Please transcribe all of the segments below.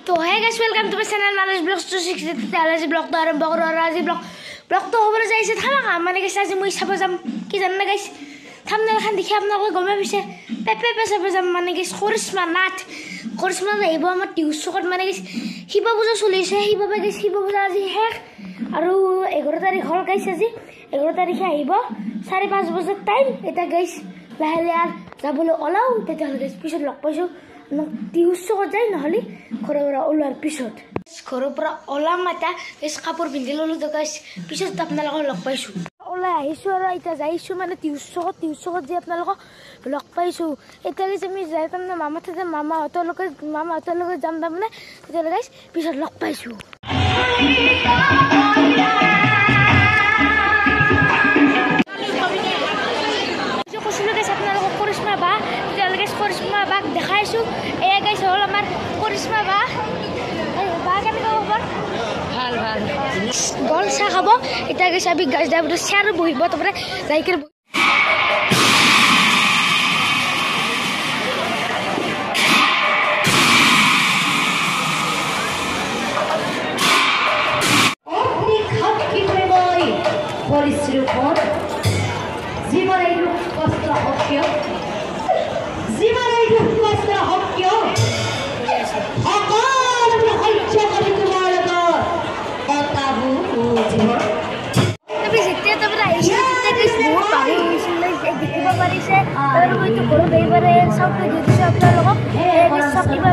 तो है guys welcome to my channel knowledge blogs 260 knowledge blog तो आरंभ करो और आज ब्लॉग तो होबले जाइसे थामा माने गाइस आज মই সাব যাম কি জানেন গাইস থাম্বনেল খান দেখি আপোনালোকে গমে পিছে পেপে সাব যাম মানে গাইস কৰিশ্মা নাথ আহিব আমাৰ টিউচকত মানে গাইস শিৱ পূজা চলিছে সেইবাবে গাইস শিৱ পূজা আজি শেষ আৰু 11 তাৰিখ হল গাইস আজি 11 তাৰিখে আহিব 5:30 বজাৰ টাইম এটা গাইস লাহে আর যাবলৈ ওলাও তেতিয়াহ'লে গাইস পিছত লগ পাইছো টিউচকত যাই নহলি ঘৰৰ পৰা ওলোৱাৰ পিছত ঘৰৰ পৰা ওলাম মাতা গাইস কাপোৰ পিন্ধি ললো তো গাইস পিছত আপোনালোকক লগ পাইছো ওলাই আহিছো আৰু এটা যাইছো মানে টিউচকত যে আপোনালোকক লগ পাইছো এটা গাইস আমি যাই তাৰমানে মামাহঁতৰ লগত যাম তাৰমানে তেতিয়াহ'লে গাইস পিছত লগ পাইছো কৰিশ্মা বাক দেখাইছো এয়া গাইছ হল আমাৰ কৰিশ্মা বা কেনেকৈ খবৰ ভাল গল চাহ খাব এতিয়া গাইছ আমি গাছ যাব চেয়াৰ বহিব তাৰপৰা যাইকে পৰিশ্ৰমত জীৱনৰ দুখ কষ্ট অক্ষয় জীৱনৰ দুখ কষ্ট অক্ষয় সকলো সহ্য কৰি তোমাৰ লগত এটা বুজিব তুমি যেতিয়া তাৰপৰা আহিছে তেতিয়া বহুত পাৰি হৈছিল দেখিব পাৰিছে আৰু মইতো ঘৰত এইবাৰে চাউটো দি দিছোঁ আপোনালোকক চব কিবা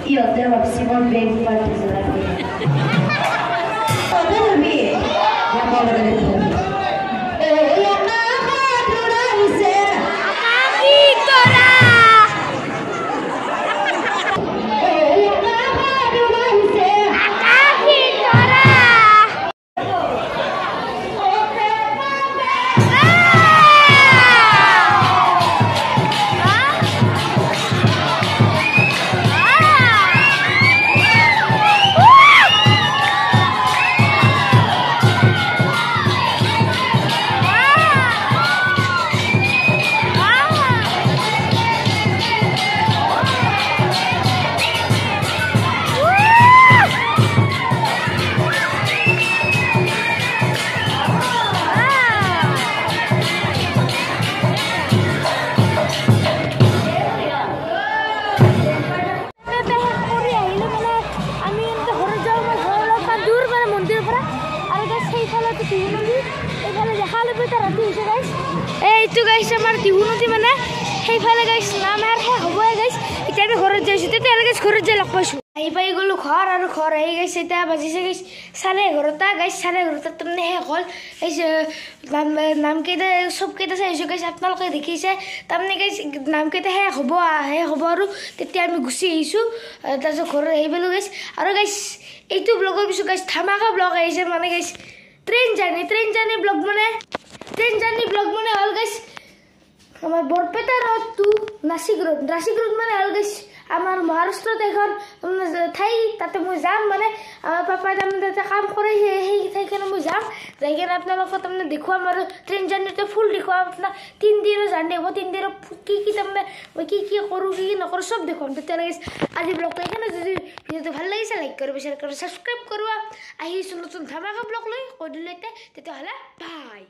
Io devo Simon Beg partecipato. Dove vi? La povera del mondo. La madura di sera. Victoria! La madura di sera. Victoria! এইটো গাইছ আমাৰ টিহু নদী মানে সেইফালে গাইছ নাম আৰু শেষ হ'বই গাইছ এতিয়া আমি ঘৰত যাইছোঁ তেতিয়াহ'লে গাইছ ঘৰত যাই লগ পাইছোঁ আহি পাই গ'লোঁ ঘৰ আৰু ঘৰ আহি গাইছে এতিয়া বাজিছে গাইছ 11:30 গাইছ 11:30 তাৰমানে শেষ হ'ল নামকেইটা চবকেইটা চাইছোঁ গাইছ আপোনালোকে দেখিছে তাৰমানে গাইছ নামকেইটা শেষ হ'ব আৰু তেতিয়া আমি গুচি আহিছোঁ তাৰপিছত ঘৰত আহি পালোঁ গাইছ আৰু গাইছ এইটো ব্লগৰ পিছত গাইছ ধামাকা ব্লগ আহিছে মানে গাইছ ট্ৰেইন জাৰ্ণি ব্লগ মানে হ'ল গাইছ আমাৰ বৰপেটা ৰ'ডটো নাচিক ৰোড মানে আৰু গাইছ আমাৰ মহাৰাষ্ট্ৰত এখন ঠাই তাতে মই যাম মানে আমাৰ পাপাই তাৰমানে তাতে কাম কৰে সেই ঠাইখনত মই যাম যাই কিনে আপোনালোকক তাৰমানে দেখুৱাম আৰু ট্ৰেইন জাৰ্ণিটো ফুল দেখুৱাম আপোনাক 3 দিনৰ জাৰ্ণি হ'ব 3 দিনৰ কি তাৰমানে মই কি কৰোঁ কি নকৰোঁ চব দেখুৱাম তেতিয়াহ'লে আজি ব্লগটো এইখানে যদি ভিডিঅ'টো ভাল লাগিছে লাইক কৰিব শ্বেয়াৰ কৰিব ছাবস্ক্ৰাইব কৰিব আহিছোঁ নতুন ধামাকা ব্লগ লৈ কৈ দিলোঁ তেতিয়াহ'লে বাই